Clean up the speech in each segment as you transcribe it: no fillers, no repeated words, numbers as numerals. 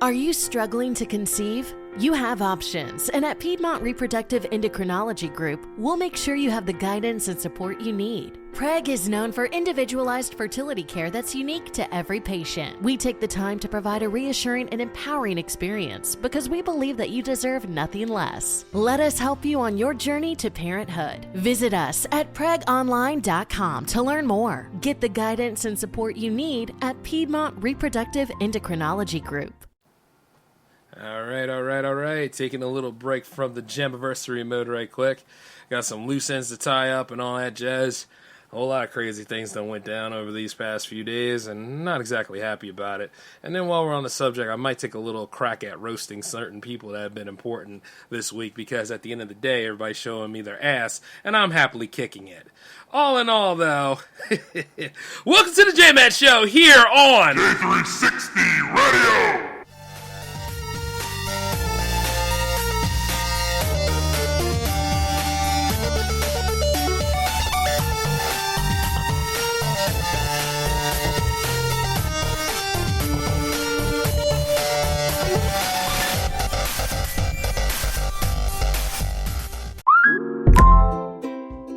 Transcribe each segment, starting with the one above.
Are you struggling to conceive? You have options, and at Piedmont Reproductive Endocrinology Group, we'll make sure you have the guidance and support you need. PREG is known for individualized fertility care that's unique to every patient. We take the time to provide a reassuring and empowering experience because we believe that you deserve nothing less. Let us help you on your journey to parenthood. Visit us at pregonline.com to learn more. Get the guidance and support you need at Piedmont Reproductive Endocrinology Group. All right. Taking a little break from the Jammaversary mode right quick. Got some loose ends to tie up and all that jazz. A whole lot of crazy things that went down over these past few days, and not exactly happy about it. And then while we're on the subject, I might take a little crack at roasting certain people that have been important this week, because at the end of the day, everybody's showing me their ass, and I'm happily kicking it. All in all, though, welcome to the J-Man Show here on J360 Radio!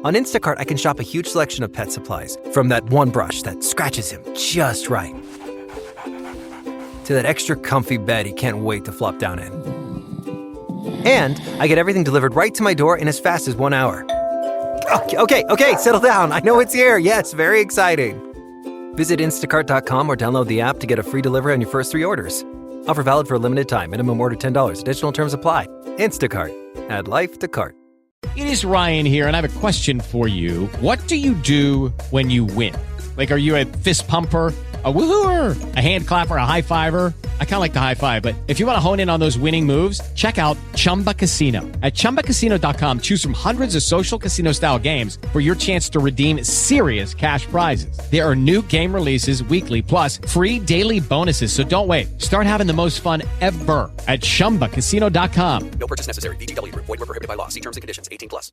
On Instacart, I can shop a huge selection of pet supplies, from that one brush that scratches him just right, to that extra comfy bed he can't wait to flop down in. And I get everything delivered right to my door in as fast as 1 hour. Okay, settle down. I know it's here. Yes, very exciting. Visit instacart.com or download the app to get a free delivery on your first 3 orders. Offer valid for a limited time. Minimum order $10. Additional terms apply. Instacart. Add life to cart. It is Ryan here, and I have a question for you. What do you do when you win? Like, are you a fist pumper, a woohooer, a hand clapper, a high fiver? I kind of like the high five, but if you want to hone in on those winning moves, check out Chumba Casino. At ChumbaCasino.com, choose from hundreds of social casino-style games for your chance to redeem serious cash prizes. There are new game releases weekly, plus free daily bonuses, so don't wait. Start having the most fun ever at ChumbaCasino.com. No purchase necessary. VGW. Void where prohibited by law. See terms and conditions. 18+.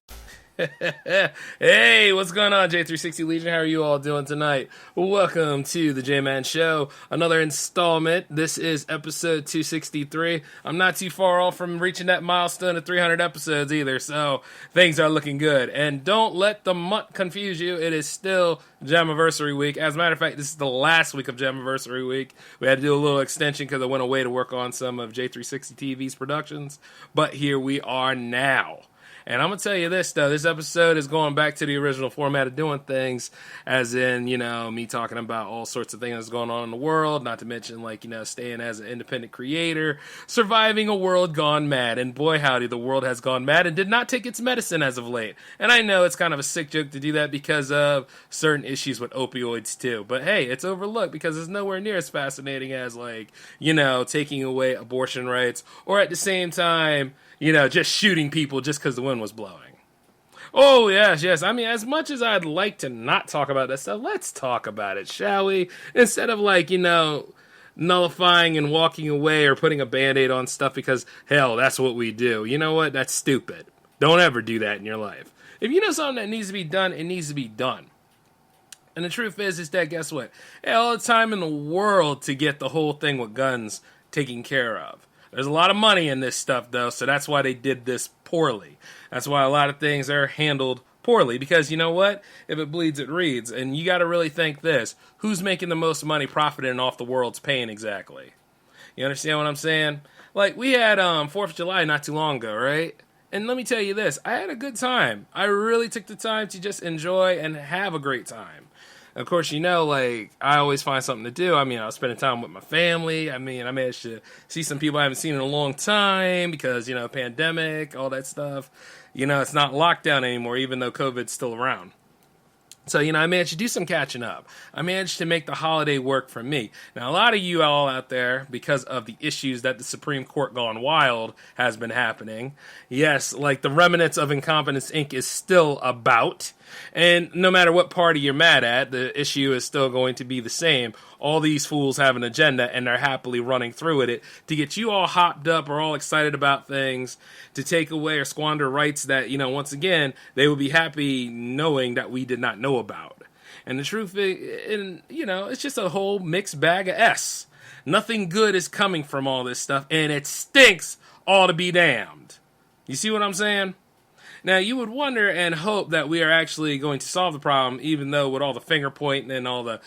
Hey, what's going on, J360 Legion? How are you all doing tonight? Welcome to the J-Man Show, another installment. This is episode 263. I'm not too far off from reaching that milestone of 300 episodes either, so things are looking good. And don't let the month confuse you. It is still Jammaversary week. As a matter of fact, this is the last week of Jammaversary week. We had to do a little extension because I went away to work on some of J360 TV's productions, but here we are now. And I'm going to tell you this, though. This episode is going back to the original format of doing things, as in, me talking about all sorts of things that's going on in the world, not to mention, staying as an independent creator, surviving a world gone mad. And boy, howdy, the world has gone mad and did not take its medicine as of late. And I know it's kind of a sick joke to do that because of certain issues with opioids, too. But hey, it's overlooked because it's nowhere near as fascinating as, taking away abortion rights, or at the same time, just shooting people just because the wind was blowing. Oh, yes. I mean, as much as I'd like to not talk about that stuff, let's talk about it, shall we? Instead of, nullifying and walking away or putting a Band-Aid on stuff because, hell, that's what we do. You know what? That's stupid. Don't ever do that in your life. If you know something that needs to be done, it needs to be done. And the truth is that, guess what? Hey, all the time in the world to get the whole thing with guns taken care of. There's a lot of money in this stuff, though, so that's why they did this poorly. That's why a lot of things are handled poorly, because you know what? If it bleeds, it reads. And you got to really think this. Who's making the most money profiting off the world's pain exactly? You understand what I'm saying? Like, we had 4th of July not too long ago, right? And let me tell you this. I had a good time. I really took the time to just enjoy and have a great time. Of course, I always find something to do. I mean, I was spending time with my family. I mean, I managed to see some people I haven't seen in a long time because, pandemic, all that stuff. It's not lockdown anymore, even though COVID's still around. So, I managed to do some catching up. I managed to make the holiday work for me. Now, a lot of you all out there, because of the issues that the Supreme Court gone wild has been happening, yes, the remnants of Incompetence Inc. is still about. And no matter what party you're mad at, the issue is still going to be the same. All these fools have an agenda, and they're happily running through with it to get you all hopped up or all excited about things, to take away or squander rights that, once again, they would be happy knowing that we did not know about. And the truth is, it's just a whole mixed bag of S. Nothing good is coming from all this stuff, and it stinks all to be damned. You see what I'm saying? Now, you would wonder and hope that we are actually going to solve the problem, even though with all the finger pointing and all the,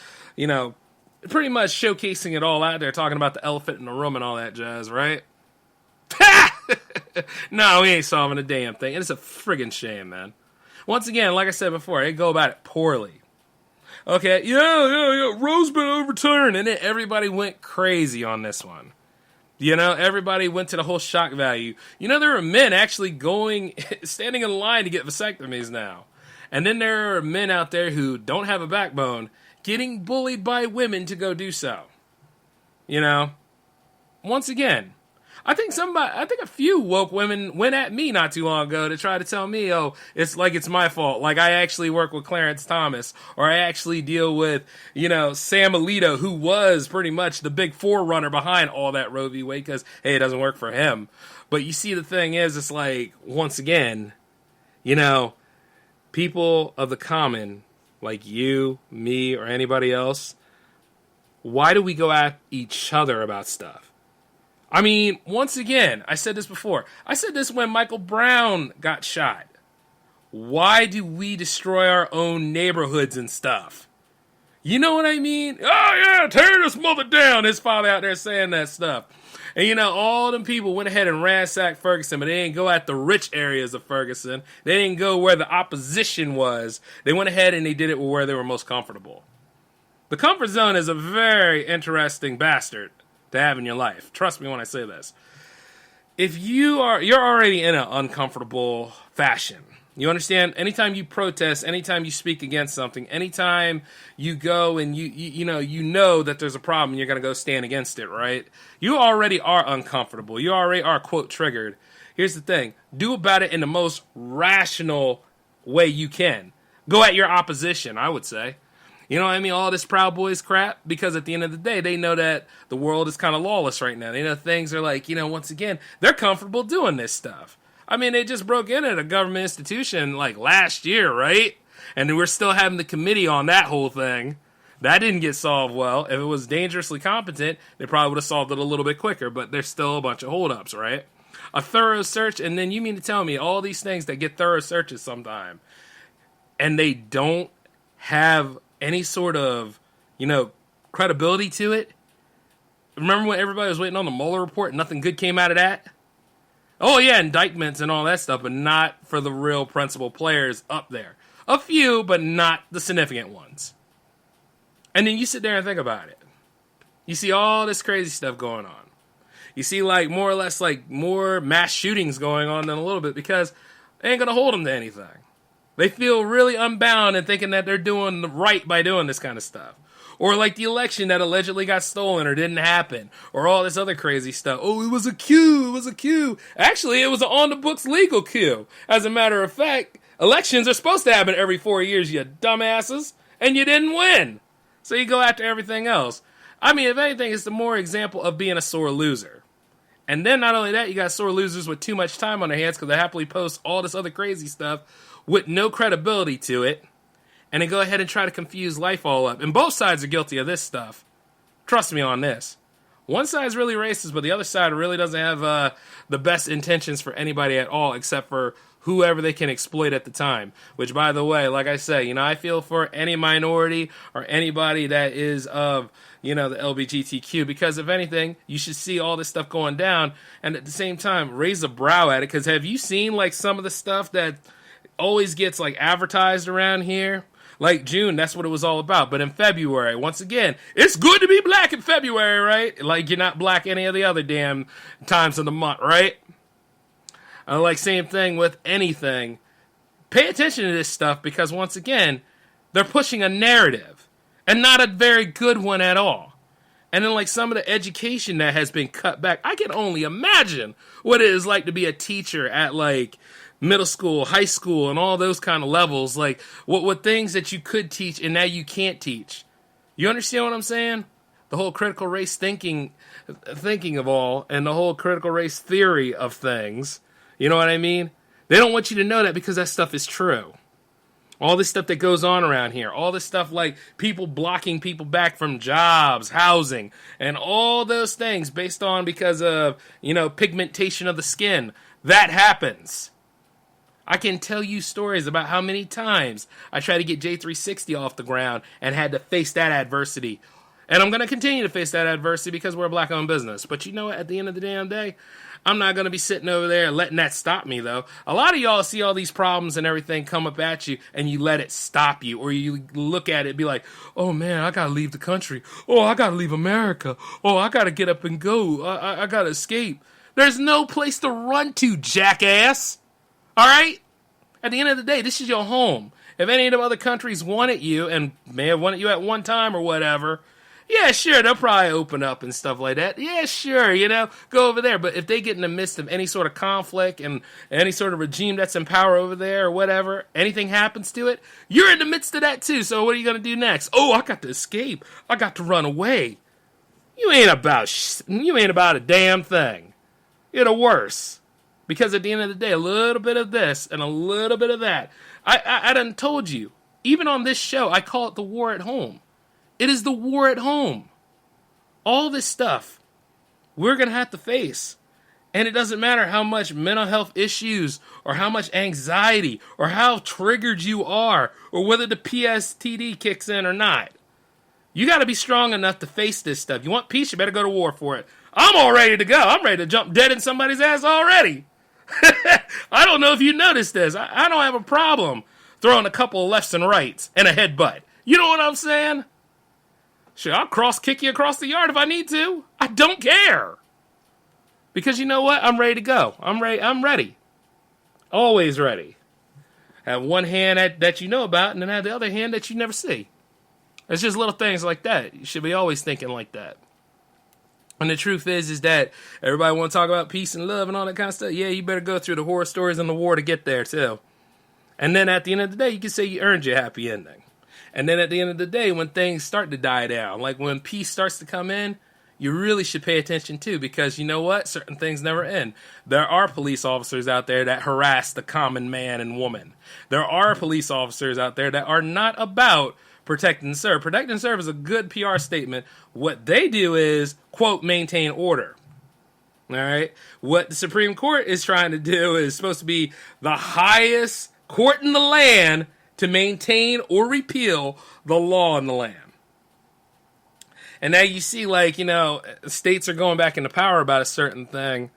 pretty much showcasing it all out there, talking about the elephant in the room and all that jazz, right? No, we ain't solving a damn thing. And it's a friggin' shame, man. Once again, like I said before, they go about it poorly. Okay, yeah, Roe's been overturned, and then everybody went crazy on this one. Everybody went to the whole shock value. There are men actually standing in line to get vasectomies now. And then there are men out there who don't have a backbone getting bullied by women to go do so. Once again, I think a few woke women went at me not too long ago to try to tell me, oh, it's like it's my fault. Like I actually work with Clarence Thomas, or I actually deal with, Sam Alito, who was pretty much the big forerunner behind all that Roe v. Wade, because, hey, it doesn't work for him. But you see, the thing is, it's like, once again, people of the common, like you, me, or anybody else, why do we go at each other about stuff? I mean, once again, I said this before. I said this when Michael Brown got shot. Why do we destroy our own neighborhoods and stuff? You know what I mean? Oh, yeah, tear this mother down. His father out there saying that stuff. And, all them people went ahead and ransacked Ferguson, but they didn't go at the rich areas of Ferguson. They didn't go where the opposition was. They went ahead and they did it where they were most comfortable. The comfort zone is a very interesting bastard to have in your life. Trust me when I say this. If you're already in an uncomfortable fashion. You understand? Anytime you protest, anytime you speak against something, anytime you go and you know that there's a problem and you're going to go stand against it, right? You already are uncomfortable. You already are, quote, triggered. Here's the thing. Do about it in the most rational way you can. Go at your opposition, I would say. You know what I mean? All this Proud Boys crap, because at the end of the day, they know that the world is kind of lawless right now. They know things are like, once again, they're comfortable doing this stuff. I mean, they just broke in at a government institution like last year, right? And we're still having the committee on that whole thing. That didn't get solved well. If it was dangerously competent, they probably would have solved it a little bit quicker, but there's still a bunch of holdups, right? A thorough search, and then you mean to tell me all these things that get thorough searches sometime, and they don't have any sort of, credibility to it? Remember when everybody was waiting on the Mueller report and nothing good came out of that? Oh, yeah, indictments and all that stuff, but not for the real principal players up there. A few, but not the significant ones. And then you sit there and think about it. You see all this crazy stuff going on. You see, more or less, more mass shootings going on than a little bit, because they ain't going to hold them to anything. They feel really unbound and thinking that they're doing the right by doing this kind of stuff. Or like the election that allegedly got stolen or didn't happen. Or all this other crazy stuff. Oh, it was a coup. Actually, it was an on-the-books legal coup. As a matter of fact, elections are supposed to happen every 4 years, you dumbasses. And you didn't win. So you go after everything else. I mean, if anything, it's the more example of being a sore loser. And then not only that, you got sore losers with too much time on their hands because they happily post all this other crazy stuff with no credibility to it, and then go ahead and try to confuse life all up. And both sides are guilty of this stuff. Trust me on this. One side's really racist, but the other side really doesn't have the best intentions for anybody at all, except for whoever they can exploit at the time. Which, by the way, like I say, I feel for any minority or anybody that is of, the LGBTQ, because if anything, you should see all this stuff going down, and at the same time, raise a brow at it, because have you seen, some of the stuff that always gets advertised around here? Like June, that's what it was all about. But in February, once again, it's good to be black in February, right? Like you're not black any of the other damn times of the month, right? Same thing with anything. Pay attention to this stuff because once again, they're pushing a narrative and not a very good one at all. And then some of the education that has been cut back, I can only imagine what it is like to be a teacher at middle school, high school, and all those kind of levels, what things that you could teach and now you can't teach. You understand what I'm saying? The whole critical race thinking of all, and the whole critical race theory of things. You know what I mean? They don't want you to know that because that stuff is true. All this stuff that goes on around here, all this stuff like people blocking people back from jobs, housing, and all those things because of, pigmentation of the skin. That happens. I can tell you stories about how many times I tried to get J360 off the ground and had to face that adversity. And I'm going to continue to face that adversity because we're a black-owned business. But you know what? At the end of the damn day, I'm not going to be sitting over there letting that stop me, though. A lot of y'all see all these problems and everything come up at you, and you let it stop you. Or you look at it and be like, oh, man, I got to leave the country. Oh, I got to leave America. Oh, I got to get up and go. I got to escape. There's no place to run to, jackass. All right? At the end of the day, this is your home. If any of the other countries wanted you, and may have wanted you at one time or whatever, yeah, sure, they'll probably open up and stuff like that. Yeah, sure, go over there. But if they get in the midst of any sort of conflict and any sort of regime that's in power over there or whatever, anything happens to it, you're in the midst of that too. So what are you going to do next? Oh, I got to escape. I got to run away. You ain't about a damn thing. You're the worse. Because at the end of the day, a little bit of this and a little bit of that. I done told you, even on this show, I call it the war at home. It is the war at home. All this stuff we're going to have to face. And it doesn't matter how much mental health issues or how much anxiety or how triggered you are or whether the PSTD kicks in or not. You got to be strong enough to face this stuff. You want peace, you better go to war for it. I'm all ready to go. I'm ready to jump dead in somebody's ass already. I don't know if you noticed this. I don't have a problem throwing a couple of lefts and rights and a headbutt. You know what I'm saying? Sure, I'll kick you across the yard if I need to. I don't care. Because you know what? I'm ready to go. I'm ready. Always ready. Have one hand that you know about and then have the other hand that you never see. It's just little things like that. You should be always thinking like that. And the truth is that everybody want to talk about peace and love and all that kind of stuff. Yeah, you better go through the horror stories and the war to get there, too. And then at the end of the day, you can say you earned your happy ending. And then at the end of the day, when things start to die down, like when peace starts to come in, you really should pay attention, too, because you know what? Certain things never end. There are police officers out there that harass the common man and woman. There are police officers out there that are not about protect and serve. Protect and serve is a good PR statement. What they do is, quote, maintain order. All right? What the Supreme Court is trying to do is supposed to be the highest court in the land to maintain or repeal the law in the land. And now you see, states are going back into power about a certain thing.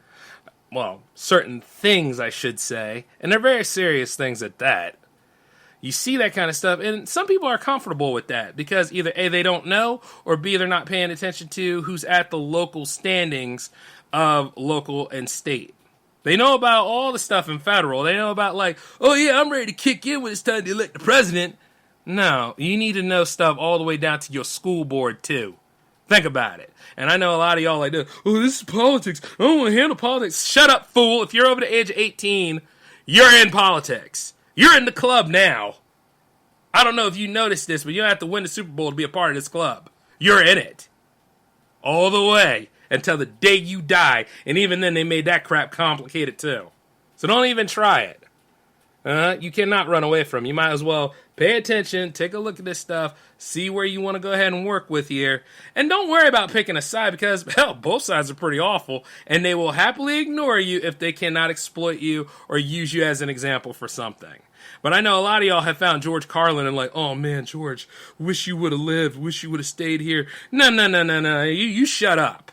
Well, certain things, I should say. And they're very serious things at that. You see that kind of stuff, and some people are comfortable with that because either A, they don't know, or B, they're not paying attention to who's at the local standings of local and state. They know about all the stuff in federal. They know about oh yeah, I'm ready to kick in when it's time to elect the president. No, you need to know stuff all the way down to your school board too. Think about it. And I know a lot of y'all this is politics. I don't want to handle politics. Shut up, fool. If you're over the age of 18, you're in politics. You're in the club now. I don't know if you noticed this, but you don't have to win the Super Bowl to be a part of this club. You're in it. All the way until the day you die. And even then, they made that crap complicated, too. So don't even try it. You cannot run away from it. You might as well pay attention, take a look at this stuff, see where you want to go ahead and work with here. And don't worry about picking a side because, hell, both sides are pretty awful. And they will happily ignore you if they cannot exploit you or use you as an example for something. But I know a lot of y'all have found George Carlin and oh man, George, wish you would have lived, wish you would have stayed here. No. You shut up.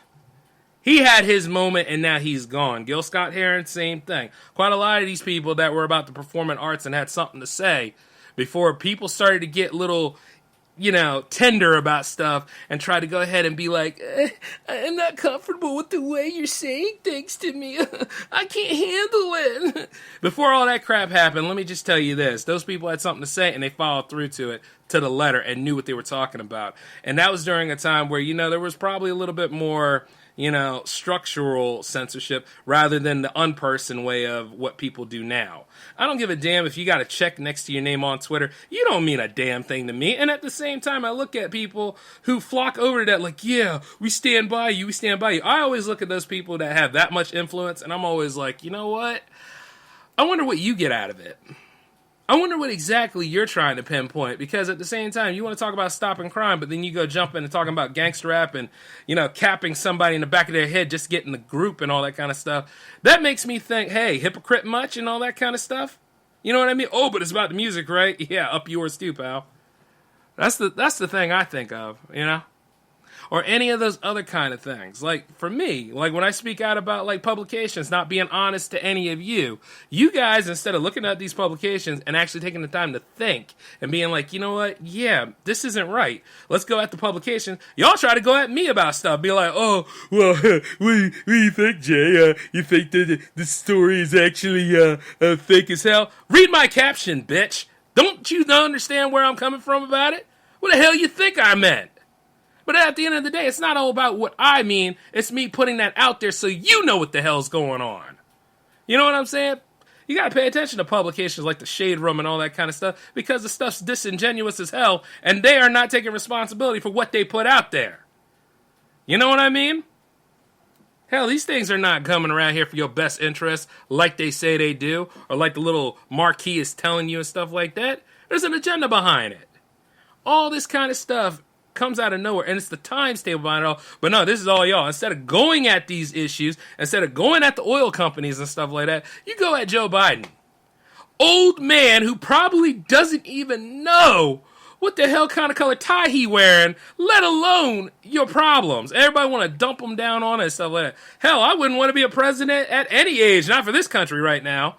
He had his moment and now he's gone. Gil Scott-Heron, same thing. Quite a lot of these people that were about the performing arts and had something to say before people started to get little, tender about stuff and try to go ahead and be I'm not comfortable with the way you're saying things to me. I can't handle it. Before all that crap happened, let me just tell you this. Those people had something to say and they followed through to it to the letter and knew what they were talking about. And that was during a time where, there was probably a little bit more structural censorship rather than the unperson way of what people do now. I don't give a damn if you got a check next to your name on Twitter. You don't mean a damn thing to me. And at the same time, I look at people who flock over to that yeah, we stand by you, we stand by you. I always look at those people that have that much influence, and I'm always you know what? I wonder what you get out of it. I wonder what exactly you're trying to pinpoint, because at the same time, you want to talk about stopping crime, but then you go jump into talking about gangster rap and, capping somebody in the back of their head just getting the group and all that kind of stuff. That makes me think, hey, hypocrite much and all that kind of stuff? You know what I mean? Oh, but it's about the music, right? Yeah, up yours too, pal. That's the thing I think of, Or any of those other kind of things. Like, for me, like when I speak out about like publications not being honest to any of you guys, instead of looking at these publications and actually taking the time to think and being like, you know what, yeah, this isn't right, let's go at the publication, y'all try to go at me about stuff, be like, oh, well, what do you think, Jay? You think that the story is actually fake as hell? Read my caption, bitch. Don't you understand where I'm coming from about it? What the hell you think I meant? But at the end of the day, it's not all about what I mean. It's me putting that out there so you know what the hell's going on. You know what I'm saying? You got to pay attention to publications like the Shade Room and all that kind of stuff, because the stuff's disingenuous as hell, and they are not taking responsibility for what they put out there. You know what I mean? Hell, these things are not coming around here for your best interest like they say they do, or like the little marquee is telling you and stuff like that. There's an agenda behind it. All this kind of stuff comes out of nowhere, and it's the times table behind it all. But no, this is all y'all. Instead of going at these issues, instead of going at the oil companies and stuff like that, you go at Joe Biden. Old man who probably doesn't even know what the hell kind of color tie he wearing, let alone your problems. Everybody want to dump him down on it and stuff like that. Hell, I wouldn't want to be a president at any age, not for this country right now.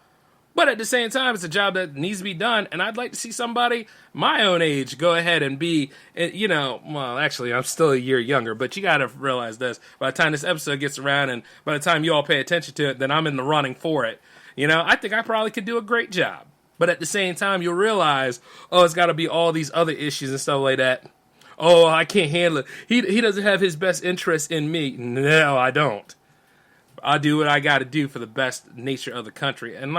But at the same time, it's a job that needs to be done, and I'd like to see somebody my own age go ahead and be, well, actually, I'm still a year younger, but you got to realize this. By the time this episode gets around and by the time you all pay attention to it, then I'm in the running for it. I think I probably could do a great job. But at the same time, you'll realize, it's got to be all these other issues and stuff like that. Oh, I can't handle it. He doesn't have his best interest in me. No, I don't. I do what I got to do for the best nature of the country. And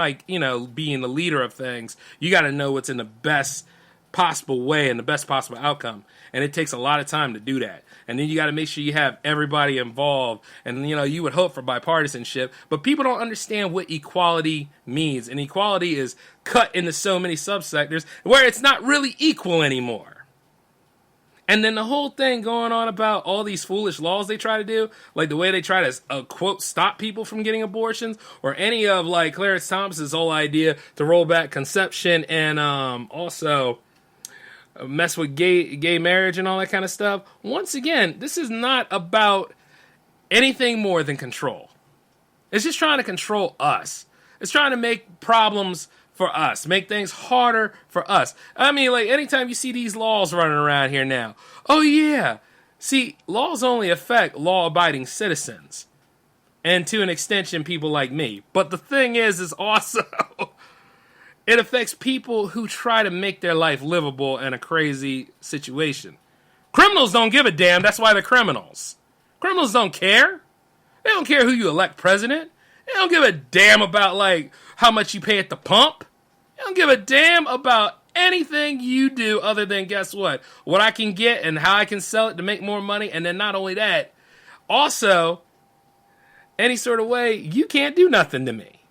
being the leader of things, you got to know what's in the best possible way and the best possible outcome. And it takes a lot of time to do that. And then you got to make sure you have everybody involved. And, you would hope for bipartisanship. But people don't understand what equality means. And equality is cut into so many subsectors where it's not really equal anymore. And then the whole thing going on about all these foolish laws they try to do, like the way they try to, quote, stop people from getting abortions, or any of, like, Clarence Thomas's whole idea to roll back conception and also mess with gay marriage and all that kind of stuff. Once again, this is not about anything more than control. It's just trying to control us. It's trying to make problems for us, make things harder for us. I mean, like, anytime you see these laws running around here now, oh yeah, see, laws only affect law-abiding citizens, and to an extension, people like me. But the thing is also, it affects people who try to make their life livable in a crazy situation. Criminals don't give a damn, that's why they're criminals. Criminals don't care. They don't care who you elect president. They don't give a damn about, like, how much you pay at the pump. They don't give a damn about anything you do other than, guess what I can get and how I can sell it to make more money. And then not only that, also, any sort of way, you can't do nothing to me.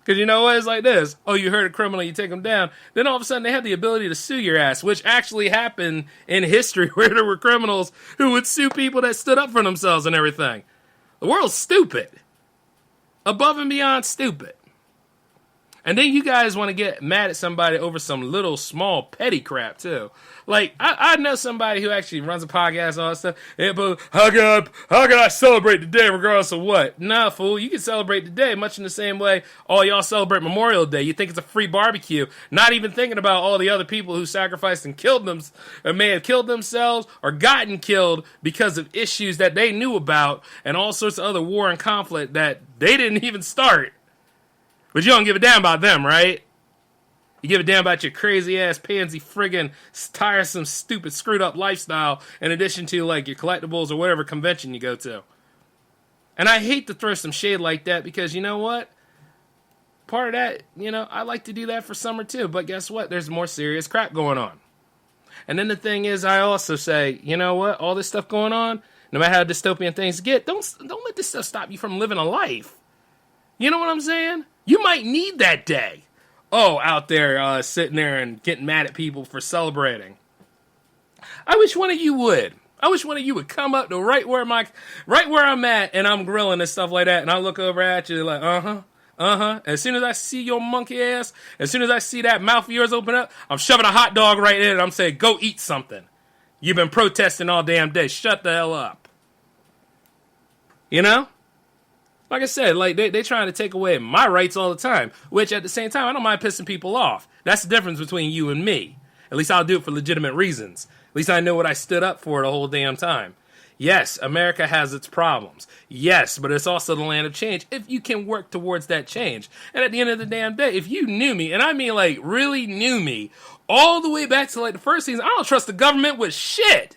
Because you know what? It's like this. Oh, you hurt a criminal, you take them down. Then all of a sudden they have the ability to sue your ass, which actually happened in history where there were criminals who would sue people that stood up for themselves and everything. The world's stupid. Above and beyond stupid. And then you guys want to get mad at somebody over some little small petty crap too. Like, I know somebody who actually runs a podcast and all that stuff. Yeah, but how can I celebrate today regardless of what? Nah, fool, you can celebrate today much in the same way all y'all celebrate Memorial Day. You think it's a free barbecue, not even thinking about all the other people who sacrificed and killed them, or may have killed themselves or gotten killed because of issues that they knew about and all sorts of other war and conflict that they didn't even start. But you don't give a damn about them, right? You give a damn about your crazy-ass, pansy, friggin', tiresome, stupid, screwed-up lifestyle in addition to, like, your collectibles or whatever convention you go to. And I hate to throw some shade like that because, you know what? Part of that, I like to do that for summer too. But guess what? There's more serious crap going on. And then the thing is, I also say, you know what? All this stuff going on, no matter how dystopian things get, don't let this stuff stop you from living a life. You know what I'm saying? You might need that day. out there sitting there and getting mad at people for celebrating. I wish one of you would. I wish one of you would come up to right where I'm at, and I'm grilling and stuff like that, and I look over at you like, As soon as I see your monkey ass, as soon as I see that mouth of yours open up, I'm shoving a hot dog right in, and I'm saying, go eat something. You've been protesting all damn day. Shut the hell up. You know? Like I said, like they trying to take away my rights all the time, which at the same time, I don't mind pissing people off. That's the difference between you and me. At least I'll do it for legitimate reasons. At least I know what I stood up for the whole damn time. Yes, America has its problems. Yes, but it's also the land of change if you can work towards that change. And at the end of the damn day, if you knew me, and I mean like really knew me, all the way back to like the first season, I don't trust the government with shit.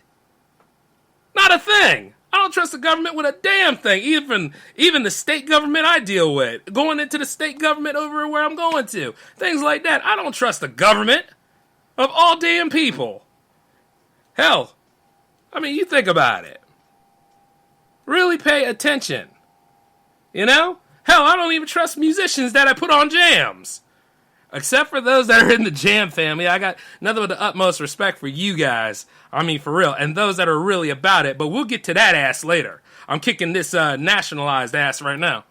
Not a thing. I don't trust the government with a damn thing. Even the state government I deal with. Going into the state government over where I'm going to. Things like that. I don't trust the government of all damn people. Hell, I mean, you think about it. Really pay attention. You know? Hell, I don't even trust musicians that I put on jams. Except for those that are in the jam family. I got nothing but the utmost respect for you guys. I mean, for real. And those that are really about it. But we'll get to that ass later. I'm kicking this nationalized ass right now.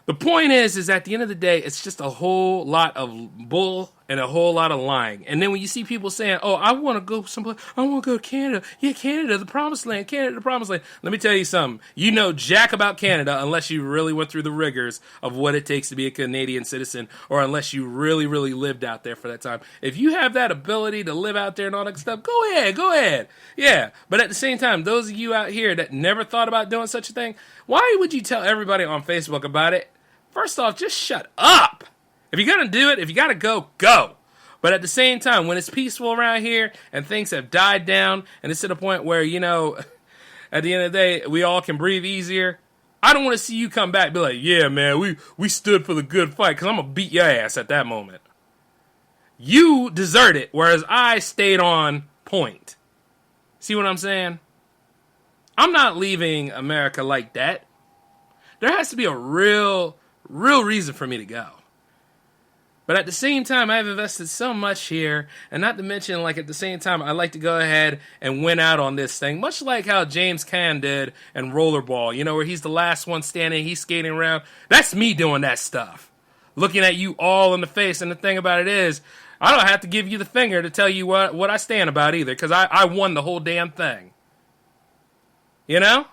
The point is at the end of the day, it's just a whole lot of bull and a whole lot of lying. And then when you see people saying, oh, I want to go someplace, I want to go to Canada. Yeah, Canada, the promised land, Canada, the promised land. Let me tell you something. You know jack about Canada unless you really went through the rigors of what it takes to be a Canadian citizen, or unless you really, really lived out there for that time. If you have that ability to live out there and all that stuff, go ahead. Yeah, but at the same time, those of you out here that never thought about doing such a thing, why would you tell everybody on Facebook about it? First off, just shut up. If you're going to do it, if you got to go, go. But at the same time, when it's peaceful around here and things have died down and it's to the point where, you know, at the end of the day, we all can breathe easier, I don't want to see you come back and be like, yeah, man, we stood for the good fight, because I'm going to beat your ass at that moment. You deserted, whereas I stayed on point. See what I'm saying? I'm not leaving America like that. There has to be a real reason for me to go. But at the same time, I've invested so much here, and not to mention, like, at the same time, I like to go ahead and win out on this thing, much like how James Caan did in Rollerball, you know, where he's the last one standing, he's skating around. That's me doing that stuff. Looking at you all in the face, and the thing about it is, I don't have to give you the finger to tell you what I stand about either, because I won the whole damn thing. You know?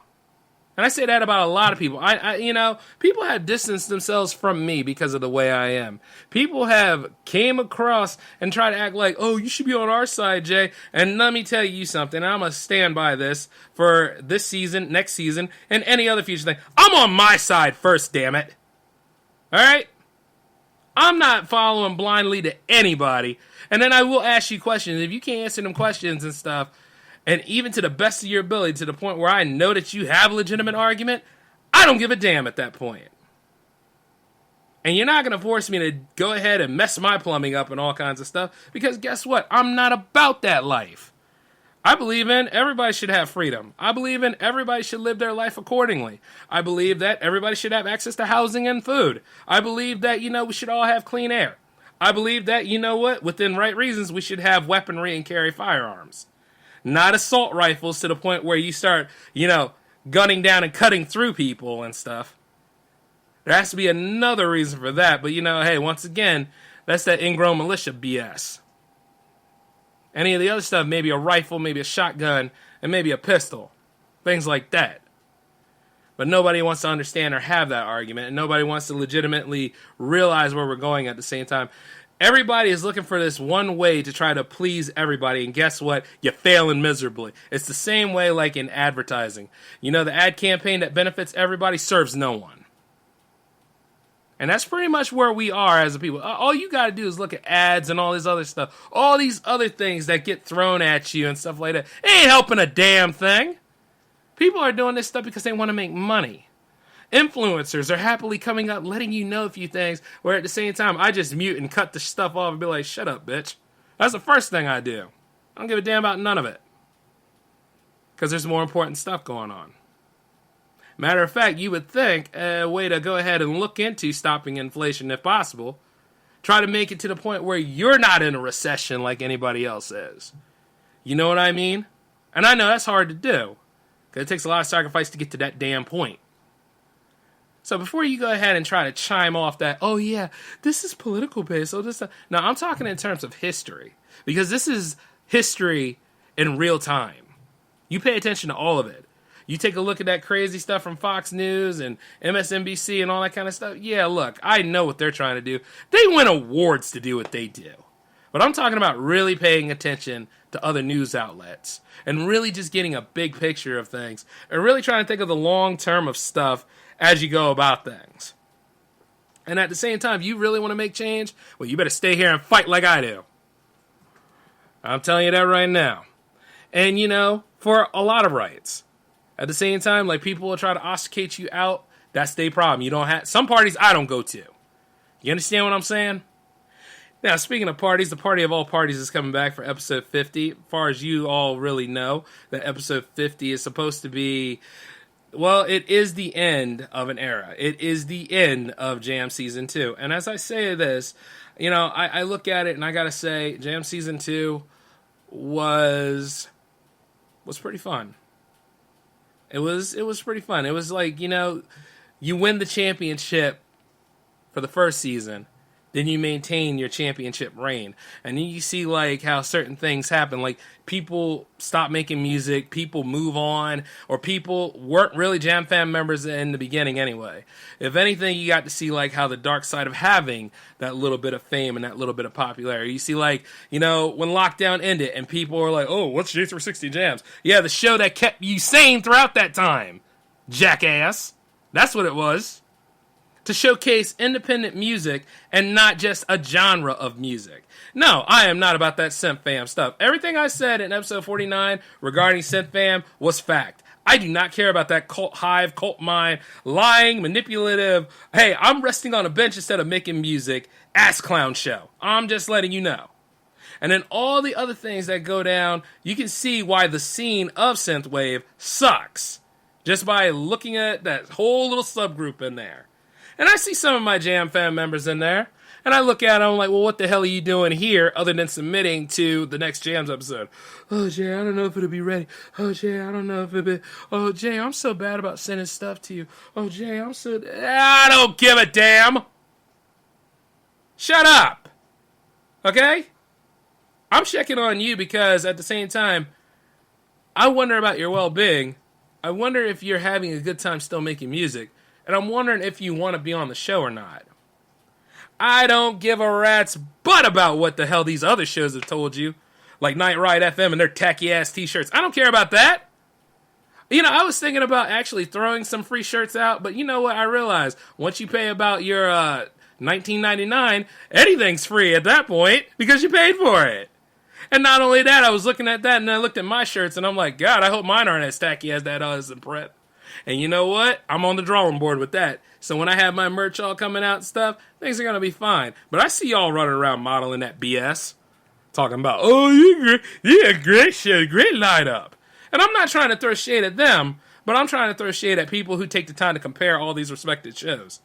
And I say that about a lot of people. You know, people have distanced themselves from me because of the way I am. People have came across and tried to act like, oh, you should be on our side, Jay. And let me tell you something. I'm going to stand by this for this season, next season, and any other future thing. I'm on my side first, damn it. All right? I'm not following blindly to anybody. And then I will ask you questions. If you can't answer them questions and stuff, and even to the best of your ability, to the point where I know that you have a legitimate argument, I don't give a damn at that point. And you're not going to force me to go ahead and mess my plumbing up and all kinds of stuff, because guess what? I'm not about that life. I believe in everybody should have freedom. I believe in everybody should live their life accordingly. I believe that everybody should have access to housing and food. I believe that, you know, we should all have clean air. I believe that, you know what, within right reasons, we should have weaponry and carry firearms. Not assault rifles to the point where you start, you know, gunning down and cutting through people and stuff. There has to be another reason for that. But, you know, hey, once again, that's that ingrown militia BS. Any of the other stuff, maybe a rifle, maybe a shotgun, and maybe a pistol. Things like that. But nobody wants to understand or have that argument. And nobody wants to legitimately realize where we're going at the same time. Everybody is looking for this one way to try to please everybody, and guess what? You're failing miserably. It's the same way like in advertising. You know, the ad campaign that benefits everybody serves no one. And that's pretty much where we are as a people. All you got to do is look at ads and all this other stuff. All these other things that get thrown at you and stuff like that. It ain't helping a damn thing. People are doing this stuff because they want to make money. Influencers are happily coming up, letting you know a few things, where at the same time, I just mute and cut the stuff off and be like, shut up, bitch. That's the first thing I do. I don't give a damn about none of it. Because there's more important stuff going on. Matter of fact, you would think a way to go ahead and look into stopping inflation, if possible, Try to make it to the point where you're not in a recession like anybody else is. You know what I mean? And I know that's hard to do, because it takes a lot of sacrifice to get to that damn point. So before you go ahead and try to chime off that, oh yeah, this is political based, so this. No, I'm talking in terms of history, because this is history in real time. You pay attention to all of it. You take a look at that crazy stuff from Fox News and MSNBC and all that kind of stuff. Yeah, look, I know what they're trying to do. They win awards to do what they do. But I'm talking about really paying attention to other news outlets and really just getting a big picture of things and really trying to think of the long term of stuff as you go about things. And at the same time, you really want to make change? Well, you better stay here and fight like I do. I'm telling you that right now. And, you know, for a lot of rights. At the same time, like, people will try to ostracate you out. That's their problem. You don't have some parties I don't go to. You understand what I'm saying? Now, speaking of parties, the party of all parties is coming back for episode 50. As far as you all really know, that episode 50 is supposed to be, well, it is the end of an era. It is the end of Jam Season 2. And as I say this, you know, I look at it and I gotta say, Jam Season 2 was pretty fun. It was pretty fun. It was like, you know, you win the championship for the first season, then you maintain your championship reign. And then you see, like, how certain things happen. Like, people stop making music, people move on, or people weren't really Jam Fam members in the beginning anyway. If anything, you got to see, like, how the dark side of having that little bit of fame and that little bit of popularity. You see, like, you know, when lockdown ended and people were like, oh, what's J360 Jams? Yeah, the show that kept you sane throughout that time, jackass. That's what it was. To showcase independent music and not just a genre of music. No, I am not about that synth fam stuff. Everything I said in episode 49 regarding synth fam was fact. I do not care about that cult hive, cult mind, lying, manipulative, hey, I'm resting on a bench instead of making music, ass clown show. I'm just letting you know. And then all the other things that go down, you can see why the scene of synthwave sucks. Just by looking at that whole little subgroup in there. And I see some of my Jam Fam members in there, and I look at them, I'm like, well, what the hell are you doing here other than submitting to the next Jams episode? Oh, Jay, I don't know if it'll be ready. Oh, Jay, I don't know if it'll be... Oh, Jay, I'm so bad about sending stuff to you. Oh, Jay, I don't give a damn! Shut up! Okay? I'm checking on you because, at the same time, I wonder about your well-being. I wonder if you're having a good time still making music. And I'm wondering if you want to be on the show or not. I don't give a rat's butt about what the hell these other shows have told you. Like Night Ride FM and their tacky-ass t-shirts. I don't care about that. You know, I was thinking about actually throwing some free shirts out. But you know what? I realized once you pay about your $19.99, anything's free at that point because you paid for it. And not only that, I was looking at that and I looked at my shirts and I'm like, God, I hope mine aren't as tacky as that is in prep. And you know what? I'm on the drawing board with that. So when I have my merch all coming out and stuff, things are going to be fine. But I see y'all running around modeling that BS. Talking about, oh, you're great show, great lineup. And I'm not trying to throw shade at them, but I'm trying to throw shade at people who take the time to compare all these respected shows.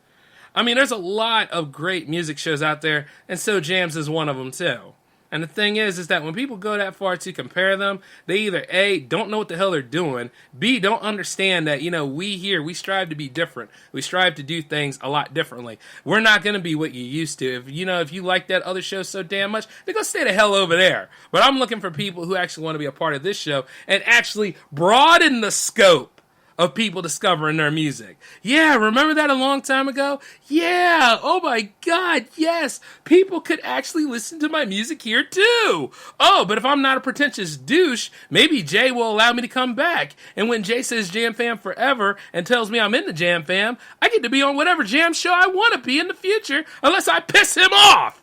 I mean, there's a lot of great music shows out there, and so Jams is one of them too. And the thing is that when people go that far to compare them, they either A, don't know what the hell they're doing, B, don't understand that, you know, we strive to be different. We strive to do things a lot differently. We're not going to be what you used to. If you like that other show so damn much, then go stay the hell over there. But I'm looking for people who actually want to be a part of this show and actually broaden the scope of people discovering their music. Yeah, remember that a long time ago? Yeah, oh my God, yes. People could actually listen to my music here too. Oh, but if I'm not a pretentious douche, maybe Jay will allow me to come back. And when Jay says Jam Fam forever and tells me I'm in the Jam Fam, I get to be on whatever jam show I want to be in the future, unless I piss him off.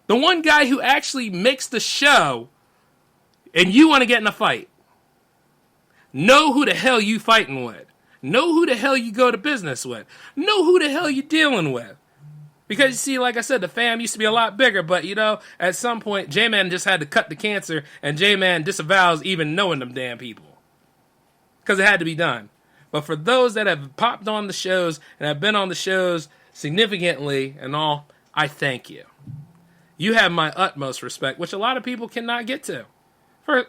The one guy who actually makes the show, and you want to get in a fight. Know who the hell you fighting with. Know who the hell you go to business with. Know who the hell you dealing with. Because you see, like I said, the fam used to be a lot bigger, but you know, at some point, J-Man just had to cut the cancer, and J-Man disavows even knowing them damn people. Because it had to be done. But for those that have popped on the shows and have been on the shows significantly and all, I thank you. You have my utmost respect, which a lot of people cannot get to. For,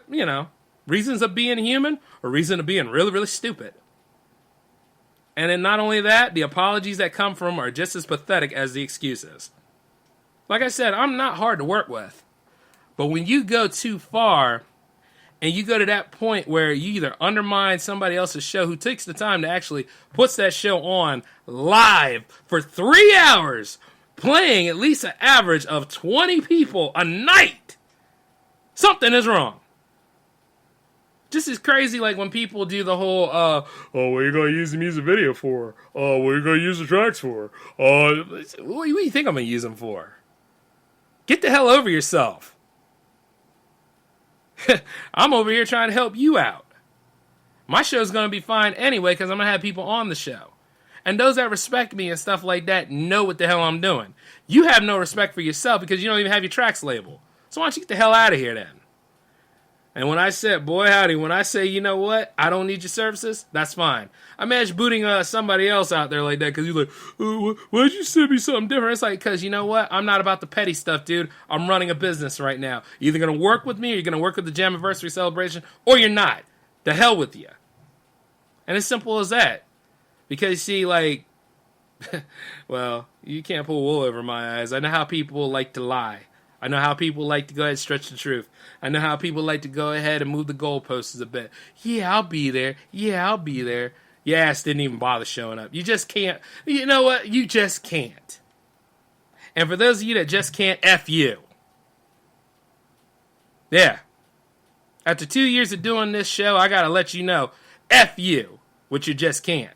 reasons of being human or reason of being really, really stupid. And then not only that, the apologies that come from are just as pathetic as the excuses. Like I said, I'm not hard to work with. But when you go too far and you go to that point where you either undermine somebody else's show who takes the time to actually puts that show on live for 3 hours, playing at least an average of 20 people a night, something is wrong. Just as crazy like when people do the whole, what are you going to use the music video for? What are you going to use the tracks for? What do you think I'm going to use them for? Get the hell over yourself. I'm over here trying to help you out. My show's going to be fine anyway because I'm going to have people on the show. And those that respect me and stuff like that know what the hell I'm doing. You have no respect for yourself because you don't even have your tracks labeled. So why don't you get the hell out of here then? And when I said, boy howdy, when I say, you know what, I don't need your services, that's fine. I managed booting somebody else out there like that because you're like, why'd you send me something different? It's like, because you know what, I'm not about the petty stuff, dude. I'm running a business right now. You're either going to work with me or you're going to work with the Jammaversary celebration or you're not. The hell with you. And it's simple as that. Because, see, like, well, you can't pull wool over my eyes. I know how people like to lie. I know how people like to go ahead and stretch the truth. I know how people like to go ahead and move the goalposts a bit. Yeah, I'll be there. Yeah, I'll be there. Your ass didn't even bother showing up. You just can't. You know what? You just can't. And for those of you that just can't, F you. Yeah. After 2 years of doing this show, I got to let you know, F you, which you just can't.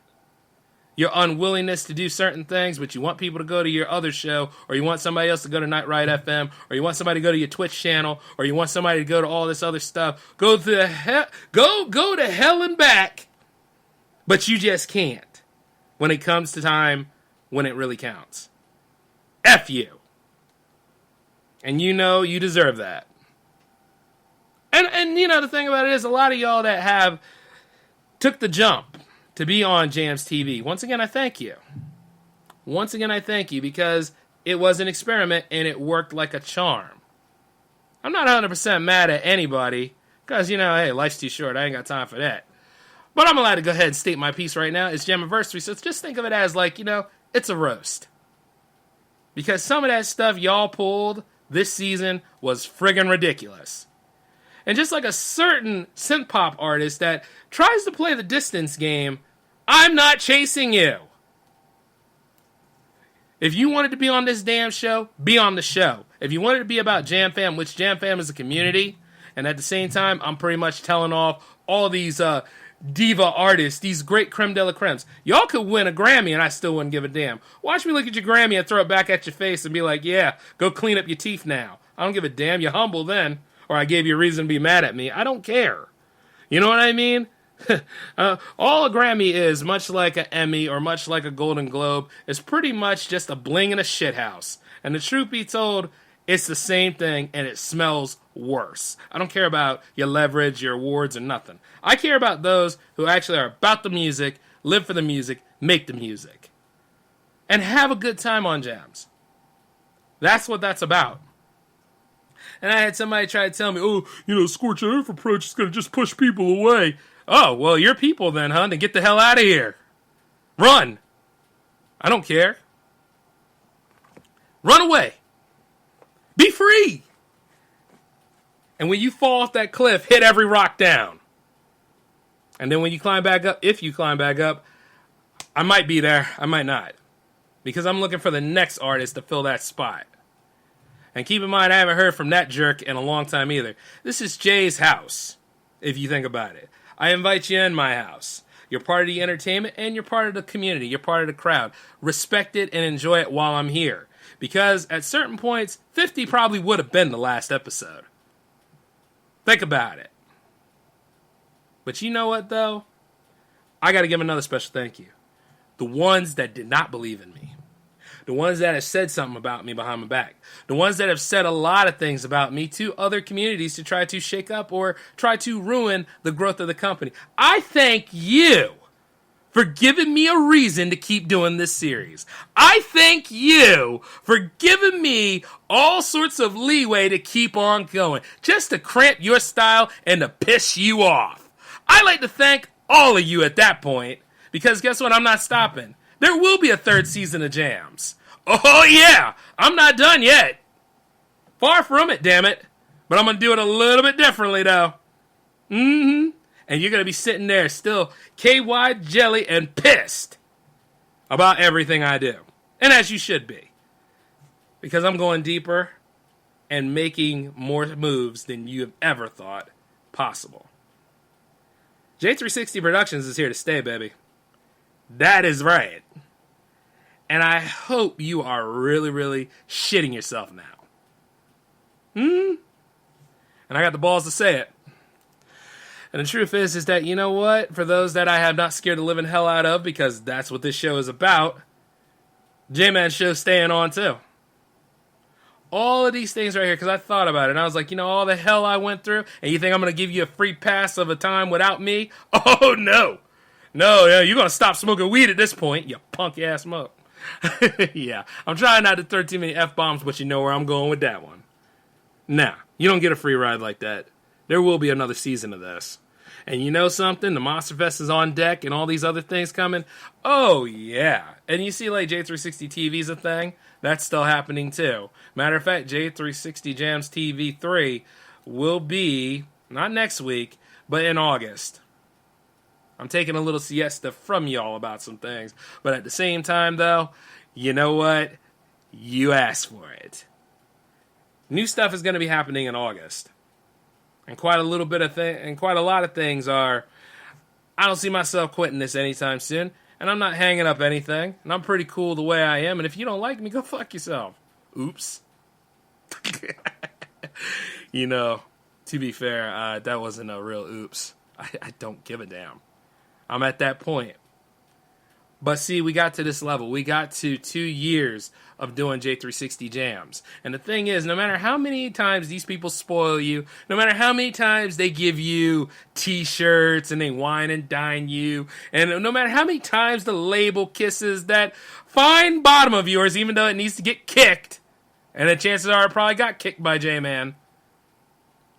Your unwillingness to do certain things, but you want people to go to your other show, or you want somebody else to go to Night Ride FM, or you want somebody to go to your Twitch channel, or you want somebody to go to all this other stuff. Go to hell and back, but you just can't when it comes to time when it really counts. F you. And you know you deserve that. And you know the thing about it is a lot of y'all that have took the jump to be on Jams TV. Once again, I thank you. Once again, I thank you because it was an experiment and it worked like a charm. I'm not 100% mad at anybody because, hey, life's too short. I ain't got time for that. But I'm allowed to go ahead and state my piece right now. It's Jammaversary, so just think of it as like, it's a roast. Because some of that stuff y'all pulled this season was friggin' ridiculous. And just like a certain synth-pop artist that tries to play the distance game, I'm not chasing you. If you wanted to be on this damn show, be on the show. If you wanted to be about Jam Fam, which Jam Fam is a community, and at the same time, I'm pretty much telling off all these diva artists, these great creme de la cremes. Y'all could win a Grammy and I still wouldn't give a damn. Watch me look at your Grammy and throw it back at your face and be like, yeah, go clean up your teeth now. I don't give a damn. You're humble then. Or I gave you a reason to be mad at me. I don't care. You know what I mean? All a Grammy is, much like an Emmy or much like a Golden Globe, is pretty much just a bling in a shithouse. And the truth be told, it's the same thing and it smells worse. I don't care about your leverage, your awards, or nothing. I care about those who actually are about the music, live for the music, make the music. And have a good time on jams. That's what that's about. And I had somebody try to tell me, Scorch Earth approach is going to just push people away. Oh, well, you're people then, huh? Then get the hell out of here. Run. I don't care. Run away. Be free. And when you fall off that cliff, hit every rock down. And then when you climb back up, if you climb back up, I might be there. I might not. Because I'm looking for the next artist to fill that spot. And keep in mind, I haven't heard from that jerk in a long time either. This is Jay's house, if you think about it. I invite you in my house. You're part of the entertainment and you're part of the community. You're part of the crowd. Respect it and enjoy it while I'm here. Because at certain points, 50 probably would have been the last episode. Think about it. But you know what, though? I got to give another special thank you. The ones that did not believe in me. The ones that have said something about me behind my back. The ones that have said a lot of things about me to other communities to try to shake up or try to ruin the growth of the company. I thank you for giving me a reason to keep doing this series. I thank you for giving me all sorts of leeway to keep on going, just to cramp your style and to piss you off. I like to thank all of you at that point, because guess what? I'm not stopping. There will be a third season of Jams. Oh yeah, I'm not done yet. Far from it, damn it. But I'm going to do it a little bit differently, though. And you're going to be sitting there still KY jelly and pissed about everything I do. And as you should be. Because I'm going deeper and making more moves than you have ever thought possible. J360 Productions is here to stay, baby. That is right. And I hope you are really, really shitting yourself now. And I got the balls to say it. And the truth is that, you know what? For those that I have not scared the living hell out of, because that's what this show is about, J-Man show's staying on too. All of these things right here, because I thought about it, and I was like, you know, all the hell I went through, and you think I'm going to give you a free pass of a time without me? Oh, no. No, you're going to stop smoking weed at this point, you punk-ass smoke. Yeah, I'm trying not to throw too many F-bombs, but you know where I'm going with that one. Nah, you don't get a free ride like that. There will be another season of this. And you know something? The Monster Fest is on deck and all these other things coming. Oh, yeah. And you see, like, J360 TV's a thing. That's still happening, too. Matter of fact, J360 Jams TV 3 will be, not next week, but in August. I'm taking a little siesta from y'all about some things. But at the same time, though, you know what? You asked for it. New stuff is going to be happening in August. And quite a lot of things are, I don't see myself quitting this anytime soon. And I'm not hanging up anything. And I'm pretty cool the way I am. And if you don't like me, go fuck yourself. Oops. You know, to be fair, that wasn't a real oops. I don't give a damn. I'm at that point. But see, we got to this level. We got to 2 years of doing J360 Jams. And the thing is, no matter how many times these people spoil you, no matter how many times they give you t-shirts and they wine and dine you, and no matter how many times the label kisses that fine bottom of yours, even though it needs to get kicked, and the chances are it probably got kicked by J-Man,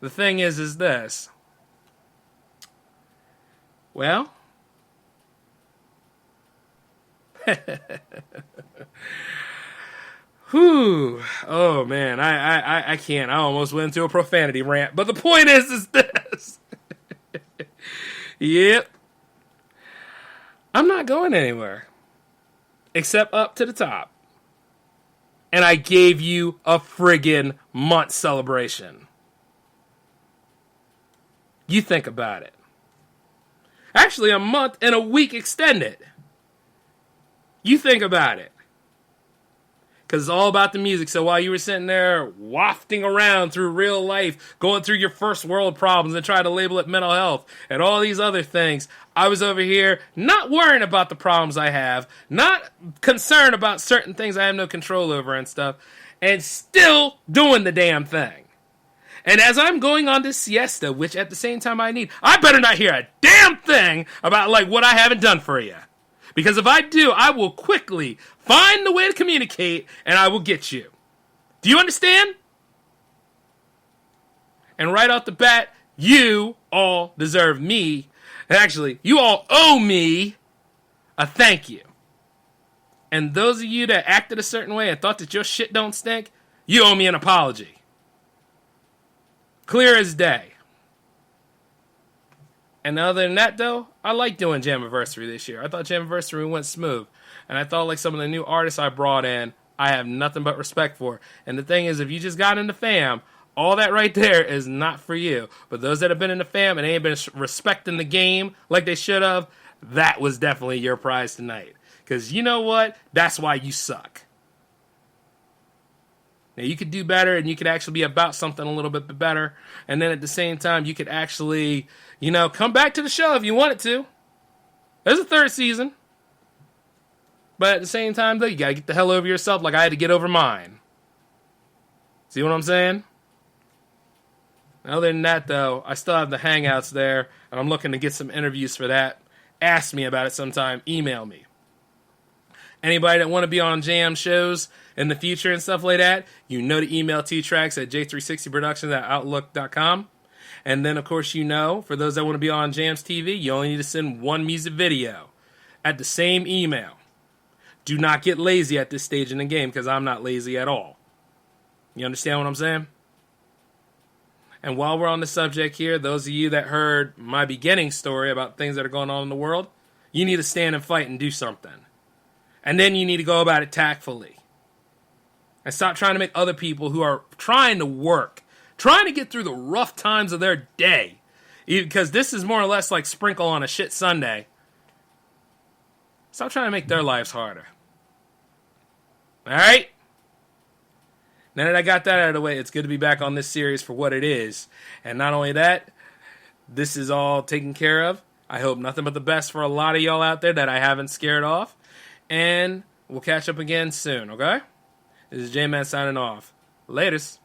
the thing is this. Well... Whew. Oh man, I can't. I almost went into a profanity rant. But the point is this. Yep. I'm not going anywhere. Except up to the top. And I gave you a friggin' month celebration. You think about it. Actually, a month and a week extended. You think about it. Because it's all about the music. So while you were sitting there wafting around through real life, going through your first world problems and trying to label it mental health and all these other things, I was over here not worrying about the problems I have, not concerned about certain things I have no control over and stuff, and still doing the damn thing. And as I'm going on this siesta, which at the same time I better not hear a damn thing about like what I haven't done for you. Because if I do, I will quickly find the way to communicate and I will get you. Do you understand? And right off the bat, you all deserve me. Actually, you all owe me a thank you. And those of you that acted a certain way and thought that your shit don't stink, you owe me an apology. Clear as day. And other than that, though, I like doing Jammaversary this year. I thought Jammaversary went smooth. And I thought like some of the new artists I brought in, I have nothing but respect for. And the thing is, if you just got in the fam, all that right there is not for you. But those that have been in the fam and ain't been respecting the game like they should have, that was definitely your prize tonight. Because you know what? That's why you suck. Now, you could do better and you could actually be about something a little bit better. And then at the same time, you could actually, you know, come back to the show if you wanted to. There's a third season. But at the same time, though, you got to get the hell over yourself like I had to get over mine. See what I'm saying? Other than that, though, I still have the Hangouts there. And I'm looking to get some interviews for that. ask me about it sometime, email me. Anybody that want to be on Jam shows in the future and stuff like that, you know to email T-Tracks at J360 Productions at Outlook.com. And then, of course, you know, for those that want to be on Jam's TV, you only need to send one music video at the same email. Do not get lazy at this stage in the game, because I'm not lazy at all. You understand what I'm saying? And while we're on the subject here, those of you that heard my beginning story about things that are going on in the world, you need to stand and fight and do something. And then you need to go about it tactfully. And stop trying to make other people who are trying to work, trying to get through the rough times of their day, because this is more or less like sprinkle on a shit Sunday. Stop trying to make their lives harder. All right? Now that I got that out of the way, it's good to be back on this series for what it is. And not only that, this is all taken care of. I hope nothing but the best for a lot of y'all out there that I haven't scared off. And we'll catch up again soon, okay? This is J-Man signing off. Laters.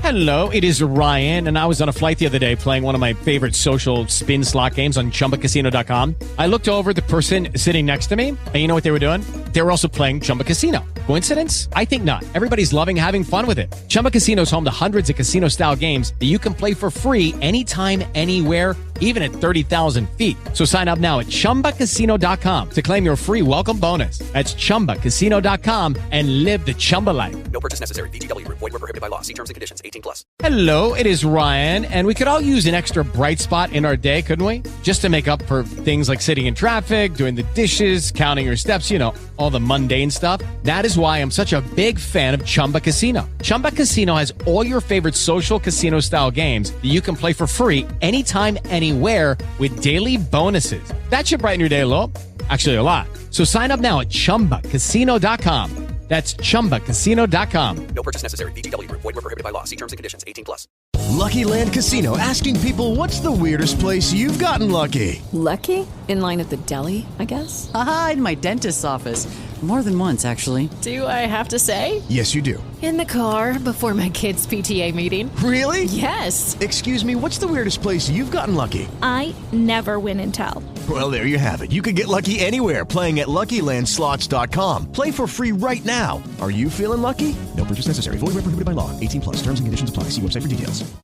Hello, it is Ryan, and I was on a flight the other day playing one of my favorite social spin slot games on ChumbaCasino.com. I looked over at the person sitting next to me, and you know what they were doing? They were also playing Chumba Casino. Coincidence? I think not. Everybody's loving having fun with it. Chumba Casino is home to hundreds of casino-style games that you can play for free anytime, anywhere, even at 30,000 feet. So sign up now at ChumbaCasino.com to claim your free welcome bonus. That's ChumbaCasino.com and live the Chumba life. No purchase necessary. VGW Group. Void where prohibited by law. See terms and conditions. 18+. Hello, it is Ryan, and we could all use an extra bright spot in our day, couldn't we? Just to make up for things like sitting in traffic, doing the dishes, counting your steps, you know, all the mundane stuff. That is why I'm such a big fan of Chumba Casino. Chumba Casino has all your favorite social casino-style games that you can play for free anytime, anywhere with daily bonuses. That should brighten your day a little. Actually, a lot. So sign up now at ChumbaCasino.com. That's ChumbaCasino.com. No purchase necessary. VGW Group. Void where prohibited by law. See terms and conditions. 18+. Lucky Land Casino, asking people, what's the weirdest place you've gotten lucky? Lucky? In line at the deli, I guess? Aha, in my dentist's office. More than once, actually. Do I have to say? Yes, you do. In the car before my kids' PTA meeting. Really? Yes. Excuse me, what's the weirdest place you've gotten lucky? I never win and tell. Well, there you have it. You can get lucky anywhere, playing at LuckyLandSlots.com. Play for free right now. Are you feeling lucky? No purchase necessary. Void where prohibited by law. 18+. Terms and conditions apply. See website for details.